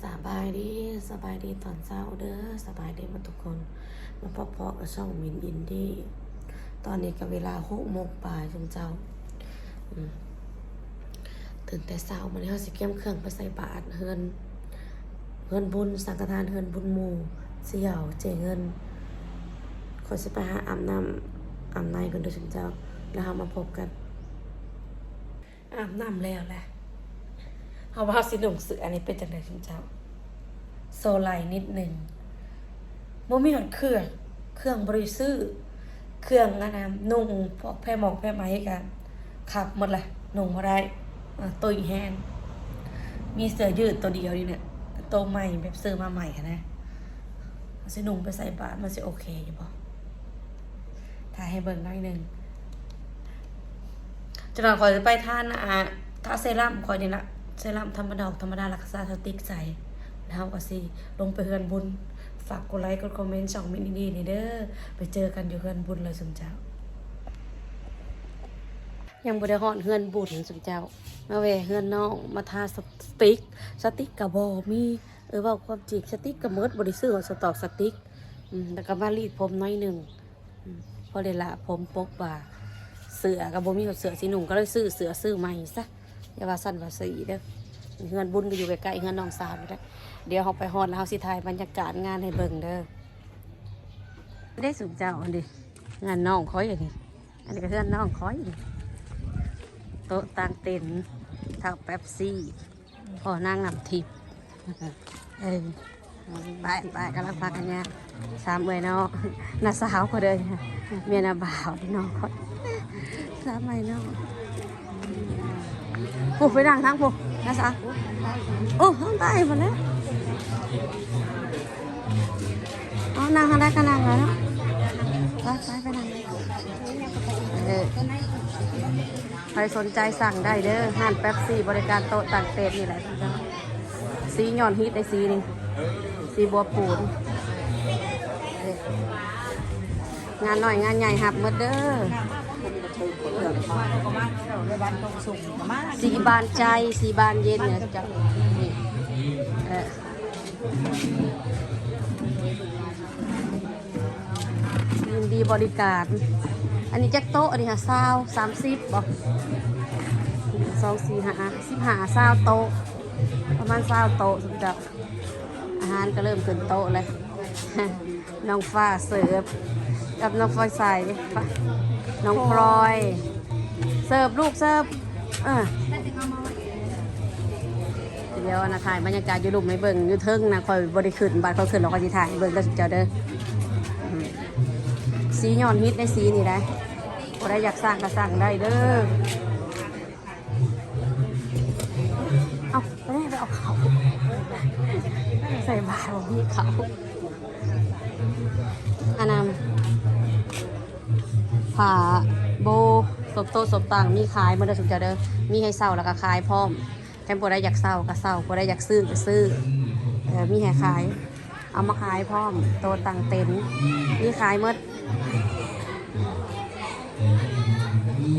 สบายดีสบายดีตอนเช้าเด้อสบายดีมาทุกคนมาพบกับช่องมินอินดี้ตอนนี้ก็เวลา6 โมงป่ายจุ่มเจ้าตื่นแต่เช้ามันนี้เขาสิเกี่ยมเครื่องไปใส่บาตรเฮือนบุญสังฆทานเฮือนบุญหมู่เสี่ยวเจเงินคนสิไปหาอาบน้ำอาบในกันด้วยจุ่มเจ้าแล้วเรามาพบกันอาบน้ำแล้วแหละเขาว่าสิหนุ่มเสืออันนี้เป็นจังไดจุ่มเจ้าโซไลนิดหนึ่งโมมีหอดเครื่องบริสุทธิ์เครื่องอันนั้นนุ่งพวกแพร่หมอกแพร่ไม้กันขับหมดเลยนุ่งมาได้ตัวอีแห้งมีเสื้อยืดตัวเดียวนี่เนี่ยตัวใหม่แบบซื้อมาใหม่ค่ะนะสินุ่งไปใส่บาตรมันสิโอเคอยู่ป่ะถ่ายให้เบิ่งหน่อยหนึ่งจะนอนคอยไปท่านท่าเซรั่มคอยนี่ละเซรั่มธรรมดารักษาสติ๊กใส่แล้วก็สิลงไปเฮือนบุญฝากกดไลค์กดคอมเมนต์ช่องมินดีนี่เด้อไปเจอกันอยู่เฮือนบุญเลยสมเจ้ายังบ่ได้ฮอดเฮือนบุญสมเจ้ามาแวะเฮือนน้องมาทาสติ๊กก็บ่มีเว้าความจริงสติ๊กก็หมดบ่ได้ซื้อสต็อกสติ๊กแล้วก็มารีดผมน้อยนึงพอได้ละผมปกบ่าเสื้อก็บ่มีเสื้อสีหนุ่มก็เลยซื้อใหม่ซะอย่าว่าสั่นว่าสีเด้อเฮือนบุญก็อยู่ใกล้ๆเฮือนน้องสาวนี่แหละเดี๋ยวเราไปฮอดแล้วเราสิถ่ายบรรยากาศงานให้เบิ่งเด้อได้สุดเจ้าอันนี้งานน้องค้อยอย่างนี้อันนี้ก็เฮือนน้องค้อยโต๊ะต่างเต็นท์ทักแป๊บซี่พอนางนำทิพย์ไปกำลังพักกันเนี่ย3 เมื่อยเนาะน้าสาวเขาเดินเมียน้าบ่าวที่น้องเขา3 เมื่อยเนาะผู้ไปนั่งทั้งผู้น้าสาวโอ้ห้องใต้หมดแล้วเอานั่งทางได้ก็นั่งแล้วเนาะไปนั่งใครสนใจสั่งได้เด้อห้านแป๊บซี่บริการโต๊ะต่างเต็นท์นี่แหละสีหย่อนฮิตในสีนี่สีบัวปูนงานหน่อยงานใหญ่หับหมดเด้อสีบานใจสีบานเย็นเนี่ยจ้ะยินดีบริการอันนี้แจ็คโต๊ะอันนี้ค่ะ30บอก2 4 5 15 20โต๊ะประมาณ20โต๊ะสุดจับอาหารก็เริ่มขึ้นโต๊ะเลยน้องฟ้าเสิร์ฟกับน้องฟอยใส่น้องพลอยเสิร์ฟลูกเสิร์ฟเดี๋ยวนะถ่ายบรรยากาศอยู่ลุ่มในเบิ่งอยู่เทิงนะคอยบริขึ้นบัดเขาขึ้นเราก็จะถ่ายเบิ่งแล้วสุดเจ้าเด้อสีหย่อนฮิตในสีนี่ได้ใครอยากสั่งก็สั่งได้เด้อเอาไปเอาเขาใส่บาตรมีเขาอันนั้นผ่าโบศพโตศพต่างมีขายมาเด้อสุดเด้อมีให้เศร้าแล้วก็ขายพร้อมแถมผู้ใดอยากเศร้าก็เศร้าผู้ใดอยากซื้อก็ซื้อมีให้ขายเอามาขายพร้อมโตต่างเต็นท์มีขายหมด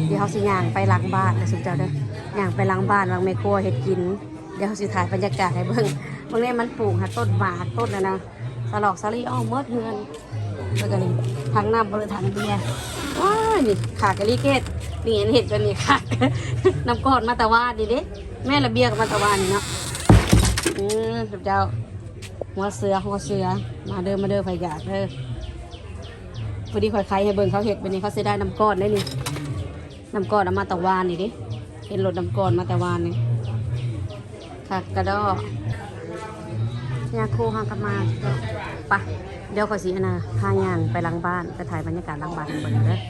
เดี๋ยวเขาสิย่างไปล้างบ้านนะสุดเจ้าเด้อย่างไปล้างบ้านล้างแม่ครัวเฮ็ดกินเดี๋ยวเขาสิถ่ายบรรยากาศให้เบิ่งนี้มันปลูกหาต้นหมากต้นนะสลอกสลีอ้อมเมิดเฮือนแล้วก็นี่ถังน้ำบริถังเบียร์ว้านี่ขากะลิเกตนี่เห็นจนนี่ขาดน้ำก้อนมาตะวันดิเด้แม่ระเบียงมาตะวันนี่เนาะสุดเจ้าหัวเสือมาเดิมไฟอยากเด้อพอดีข่อยไข่ให้เบิ่งเขาเห็ดเป็นนี่เขาเสียได้น้ำก้อนได้นี่น้ำก้อนเอามาตะวันนี่ดิเห็นรถน้ำก้อนมาตะวันนี่ค่ะกระดอยาโคห้างกันมาปะเดี๋ยวขอสีนะพาย่างไปหลังบ้านไปถ่ายบรรยากาศหลังบ้านเบิ่งเลย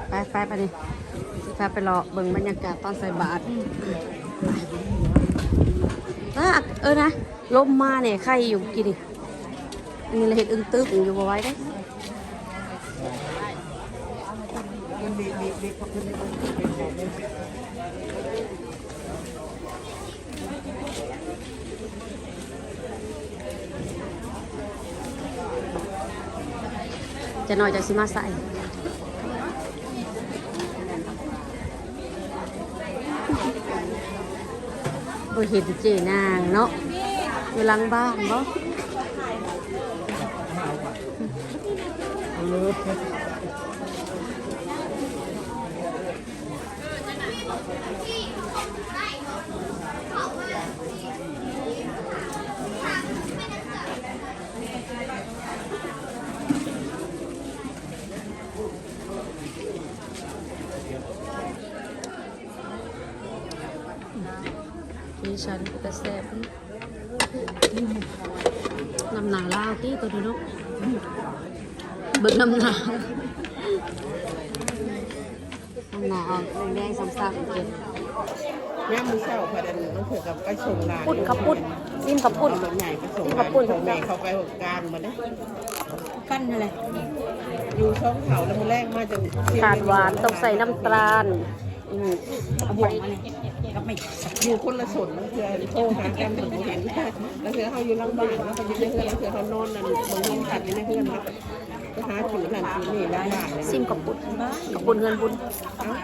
ไปนี่สิพาไปรอเบิ่งบรรยากาศตอนใส่บาตรนะลมมาเนี่ยใครอยู่กี่ดิอันนี้เราเห็นอึ้งตึ๊บอยู่บ่ไว้ได้จะหน่อยจะซิมาใส่ บ่เห็นเจนางเนาะอยู่หลังบ้านบ่มีฉันกระแสบน้ำหนาลาวที่ตัวนี้เนาะเบิกน้ำหนาเอาแดงๆซ้ำๆเก็บ แม่มือเช้าพอดันต้องถือกับไปส่งหลาน ปุ้นขับปุ้นซิมขับปุ้น รถใหญ่ไปส่ง ซิม ห ขั ลา บ น ปุ้น ของแม่เขาไปหกกลางมาเนี่ย กั้นอะไร อยู่ช่องเขาแล้วมือแรกมาจน ขาดหวานต้องใส่น้ำตาลเอาหัวมาเลย อยู่คนละส่วนนั่นคือโทรหากันถึงเห็นแล้วคือเขาอยู่หลังบ้านแล้วเขาอยู่ในเพื่อนแล้วคือเขานอนนั่นบางทีตัดอยู่ในเพื่อนแล้วก็หาถือหลานถือนี่หลังบ้านเลย ซิมขับปุ้นขับปุ้นเงินบุญ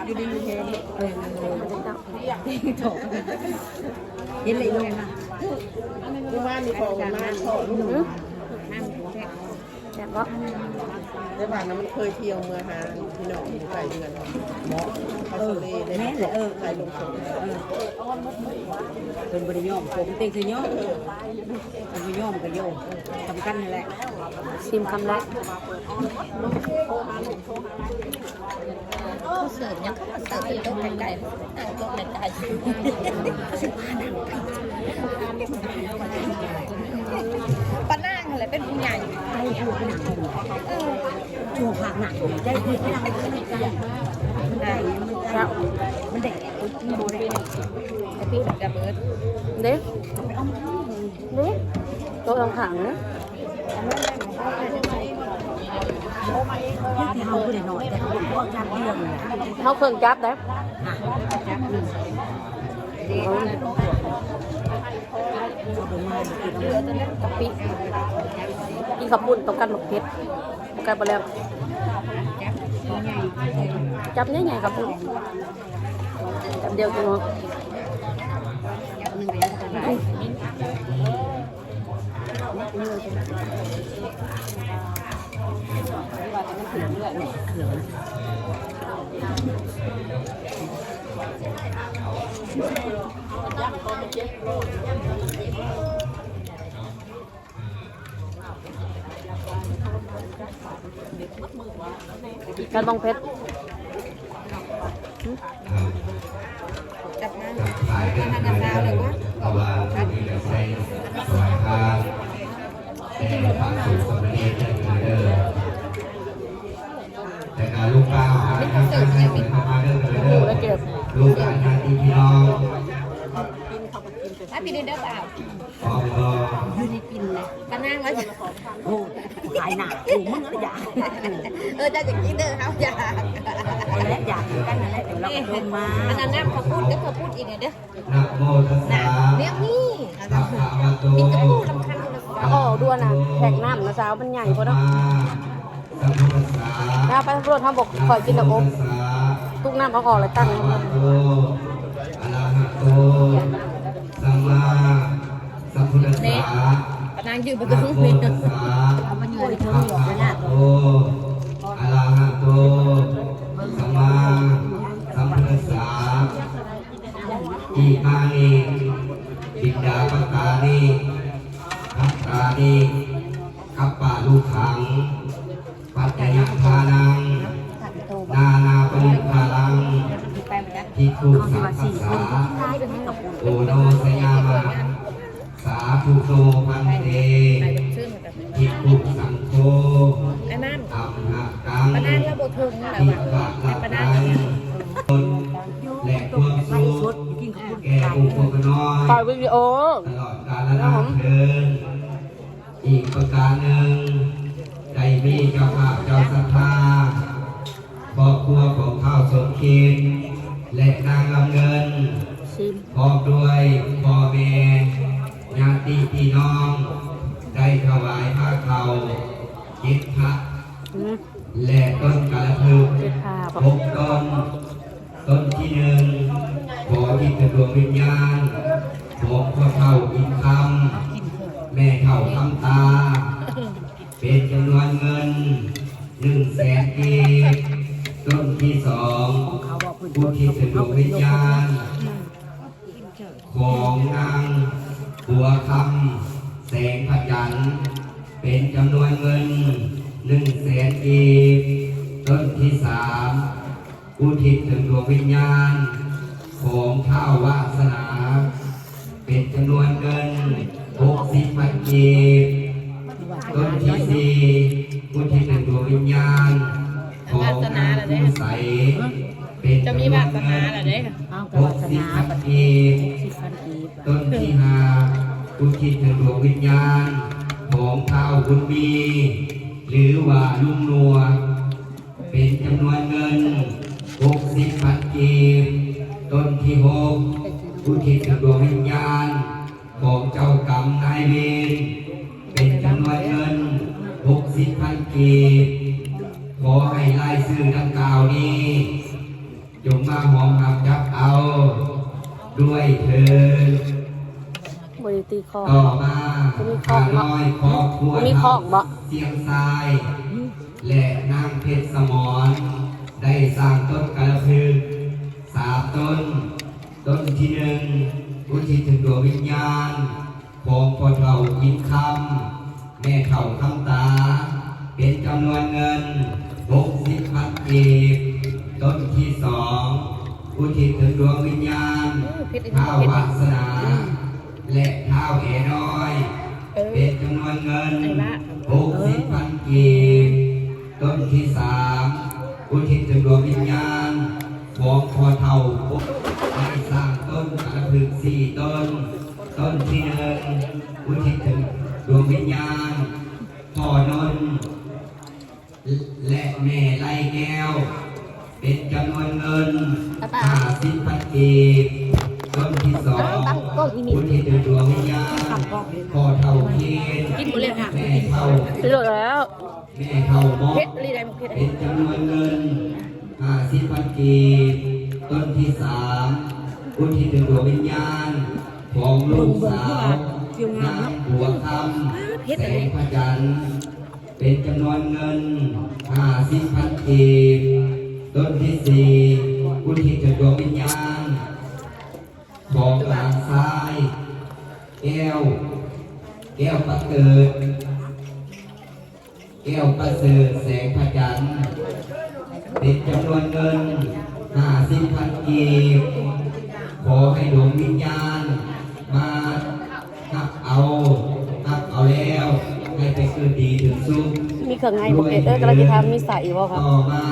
อยู่ดีอยู่เฮง เห็นเลยเลยค่ะ ที่บ้านนี่ของน้าพ่อลูก แซ่บบ่ ในบ้านนั้นมันเคยเที่ยวเมื่อหาพี่น้องอยู่ไกลเดือนเขาโซเล่ได้ใครลงส่ง เป็นบริยอมผมเต็งคือย่อมบริยอมกับโยมทำกันนี่แหละ ซิมคำแรก เสิร์ฟยังเขาเสิร์ฟอยู่ตรงไกลๆตรงไกลๆป้านั่งอะไรเป็นผู้ใหญ่ ไอ้ผู้ขนาดช่วงผักหนักได้ที่ไม่ได้มันได้มันได้มันโบได้ ไอ้พี่กับเบิร์ด เด็กเด็กตัวทองขังนะ ที่เขาผู้ใดหน่อยแต่เขาบอกจับเรื่องเลย เขาเครื่องจับได้ จับหนึ่งเอาไปมาติดเรือก ะปิกินขับปุ้นต้องการหมกเพชรต้องการไปแล้วจับใหญ่ๆขับปุ้นจับเดียวกันเนาะ การมองเพชร จับมาทำกันดาวเลยวะ เอาว่าที่เราใช้สายทางแต่ทางสู่สมเด็จเด้อแต่การลูกป้าหาทางการให้เป็นมาเด้อเด้อลูกหลานญาติพี่น้อง ถ้าพี่เดินเดินเปล่า พร้อมก็ อยู่ในปินเลย ป้านั่งแล้วจะ โอ้ขายหนาถูกมึงแล้วอยาก จะอย่างนี้เด้อเขาอยาก และอยากกันนั่นแหละเดี๋ยวเราก็ลงมา อันนั้นน้ำเขาพูดเด้อเขาพูดอีกไงเด้อ นะโมตัสสะ เนี้ยนี่ ภะคะวะโต กินกระพูดลำคันเลย เอาออกด้วยนะแขกน้ำนะสาวมันใหญ่กว่าเนาะ สัมพุทธัสสะ แล้วไปตำรวจทำบอกคอยกินตะอบทุกน้ำเอาออกเลยตั้ง อะระหะโตอะระหะโตสัมมาสัมพุทธัสสะ ป้านั่งยืนบน นะ ตู้ โม นี่ ตัสสะ เอามาอยู่ในเธอ ภะ หยอก คะ เลย วะ นะ โตอะระหะโตสัมมาสัมพุทธัสสะอิมานิปิดาปตานิภัตตานิกัปปะลูกขังปัจจยทานังนานาปริภาลังทิฏฐุสังคัสสะโอโนสยามะสาธุโตพันเต ชื่อมันแบบ ทิฏฐุสังโฆ ไอ้นั่น อัมหะกัง ป้านั่งแล้วโบทึงนั่นแหละ ทิ ว่ะ ฏฐะ แต่ ละ ป้า ไต นั่ง ตนและความสุข กินกับคุณ แก่บุคคลน้อย ถ่ายวิดีโอ ตลอดกาลนานเทินอีกประการหนึ่งได้มีเจ้าภาพเจ้าศรัทธาครอบครัวของข้าวสมคิดและนางลำเงิน ชิม พร้อมด้วยพ่อแม่ญาติพี่น้อง ได้ถวายผ้าเขาวจิตพระและต้นกระพึก เจ็ดผ้าบอก 6 ต้น ต้นที่หนึ่งขอที่เป็นดวงวิญญาณของพ่อเฒ่าอินคำแม่เฒ่าคำตา เป็นจำนวนเงิน100,000 กีบต้นที่สองผู้ที่เป็นดวงวิญญาณของนางบัวคำแสงพระจันทร์เป็นจำนวนเงิน100,000 กีบต้นที่สามผู้ที่ถึงดวงวิญญาณของท้าววาสนาเป็นจำนวนเงิน60,000 กีบต้นที่สี่ผู้ที่เป็นดวงวิญญาณของนางผู้ใสเป็นจำนวนเงิน60,000 กีบต้นที่ห้าผู้ที่เป็นดวงวิญญาณของท้าวบุญมีหรือว่าลุงนัวเป็นจำนวนเงิน60,000 กีบต้นที่หกผู้ที่เป็นดวงวิญญาณของเจ้ากรรมนายเวรเป็นจำนวนเงิน60,000 กีบขอให้ไล่ซื้อดังกล่าวนี้จงมาหอมหักจับเอาด้วยเถิด บริตีคอ ต่อมาข้าน้อยครอบครัว มีคอกบ่ เสียงทราย และนางเพชรสมรได้สร้างต้นกระพึก3 ต้น ต้นที่หนึ่งอุทิศถึงดวงวิญญาณของพ่อเฒ่าอินคำแม่เฒ่าคำตา เป็นจำนวนเงิน60,000 กีบต้นที่สองอุทิศถึงดวงวิญญาณท้าววาสนาและท้าวเอน้อย เป็นจำนวนเงิน60,000 กีบต้นที่สามอุทิศถึงดวงวิญญาณของพ่อเฒ่าได้สร้างต้นกระพึก4 ต้นต้นที่หนึ่งอุทิศถึงดวงวิญญาณพ่อนนท์และแม่ไล่แก้วเป็นจำนวนเงิน50,000 กีบต้นที่สองอุทิศถึงดวงวิญญาณพ่อเฒ่าเคียนแม่เฒ่า เลิกแล้ว แม่เฒ่ามอกเป็นจำนวนเงิน50,000 กีบต้นที่สามอุทิศถึงดวงวิญญาณของลูกสาวนางบัวคำแสงพระจันทร์เป็นจำนวนเงิน50,000 กีบต้นที่สี่อุทิศถึงดวงวิญญาณของหลานชายแก้วประเกิดแก้วประเสริฐแสงพระจันทร์เป็นจำนวนเงิน50,000 กีบขอให้ดวงวิญญาณมานับเอาแล้วให้ไปเกิดดีถึงสุข มีเครื่องไงบุกเกตกำลังจะทำมีใส่บ่ครับ ต่อมา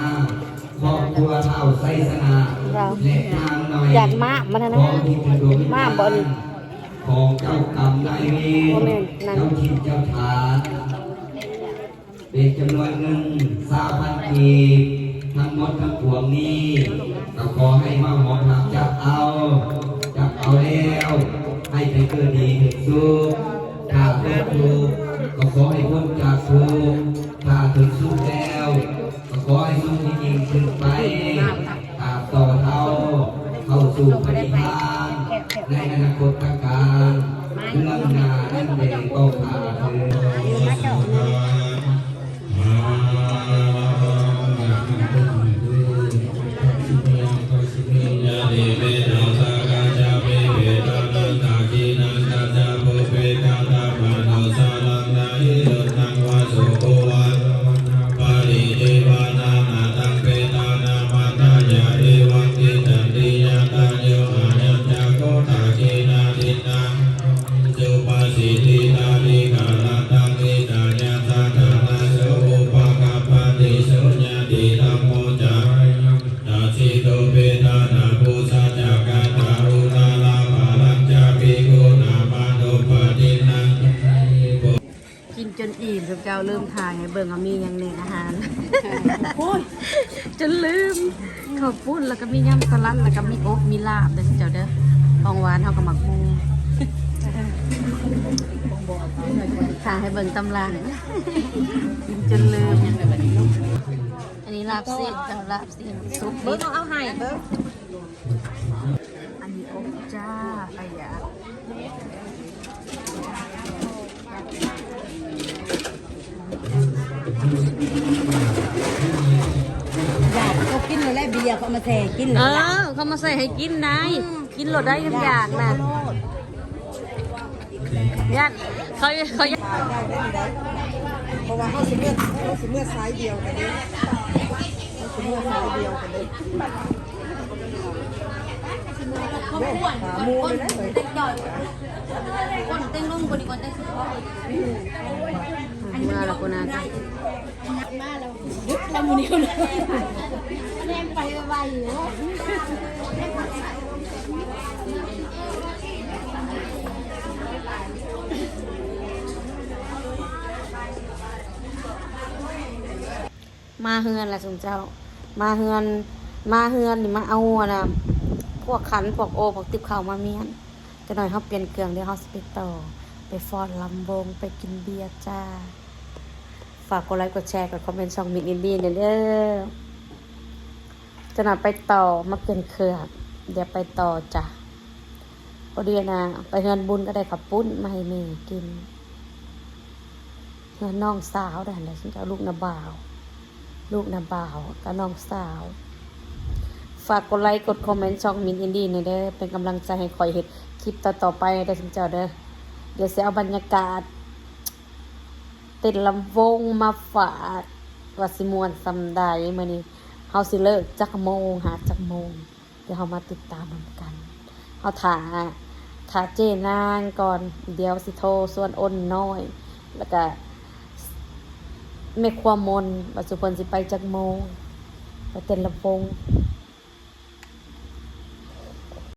ครอบครัวเฒ่าไสสนาและนางน้อย อยากมามันนะมาบ่นี่ ของเจ้ากรรมนายเวรเจ้าถิ่นเจ้าฐานเป็นจำนวนเงิน3,000 กีบทั้งหมดทั้งปวงนี้ก็ขอให้มาหอมหักจับเอาแล้วให้ไปเกิดดีถึงสุขถ้าเกิดทุกข์ก็ขอให้พ้นจากทุกข์ถ้าถึงสุขแล้วก็ขอให้สุขยิ่งขึ้นไปตามต่อเท่าเข้าสู่พระนิพพานในอนาคตการเรื่องหน้านั่นเองก็ขาดเถิด กินจนอิ่มจนเจ้าลืมทายให้เบิ่งว่ามีอย่างในอาหารจนลืมข้าวปุ้นแล้วก็มียำสลัดแล้วก็มีอบมีลาบเด้อเจ้าเด้อของหวานเฮาก็หมักหมูถ่ายให้เบิ่งตำราเนี่ยกินจนลืมอันนี้ลาบซีนเจ้าลาบซีนซุป เบิ้งต้องเอาให้เบิ้ง เขามาแซ่กิน เอ เลย อเขามาใส่ให้กินได้กินรสได้ทุกอย่างนะญาติเขา ได้ได้เพราะว่าเขาสิเมื่อซ้ายเดียวกันเลยเขาสิเมื่อซ้ายเดียวกันเลยขามูเลยนะเลย มาแล้วกูนะจ้ะมาเฮือนแหละสมเจ้า มาเฮือนนี่มาเอาอะนะพวกขันพวกโอพวกติบข้าวมาเมียนจะหน่อยเขาเปลี่ยนเครื่องเดี๋ยวเขาสไปต่อไปฟ้อนลำวงไปกินเบียร์จ้า ฝากกดไลค์กดแชร์กดคอมเมนต์ช่องมิดอินดี้เด้อจะหน่อยไปต่อมาเปลี่ยนเครื่องเดี๋ยวไปต่อจ้ะพอดีนะไปเฮือนบุญก็ได้ขับปุ้นมาให้แม่กินเฮือนน้องสาวได้เลยฉันจะเอาลูกนาบ่าว ลูกนาบ่าวกับน้องสาว ฝากกดไลค์กดคอมเมนต์ช่องมินอินดี้หน่อยเด้อเป็นกำลังใจให้คอยเห็นคลิปต่อๆไปได้สิเจ้าเด้อเดี๋ยวจะเอาบรรยากาศเต้นลำวงมาฝากว่าสิมวนซำใดมื้อนี้เฮาสิเลิกจักโมงหาจักโมงเดี๋ยวเฮามาติดตามนำกันเฮาถ่าเจนางก่อนเดี๋ยวสิโทรส่วนอ้นน้อยแล้วก็แม่ครัวมนว่าสุเพิ่นสิไปจักโมงไปเต้นลำวง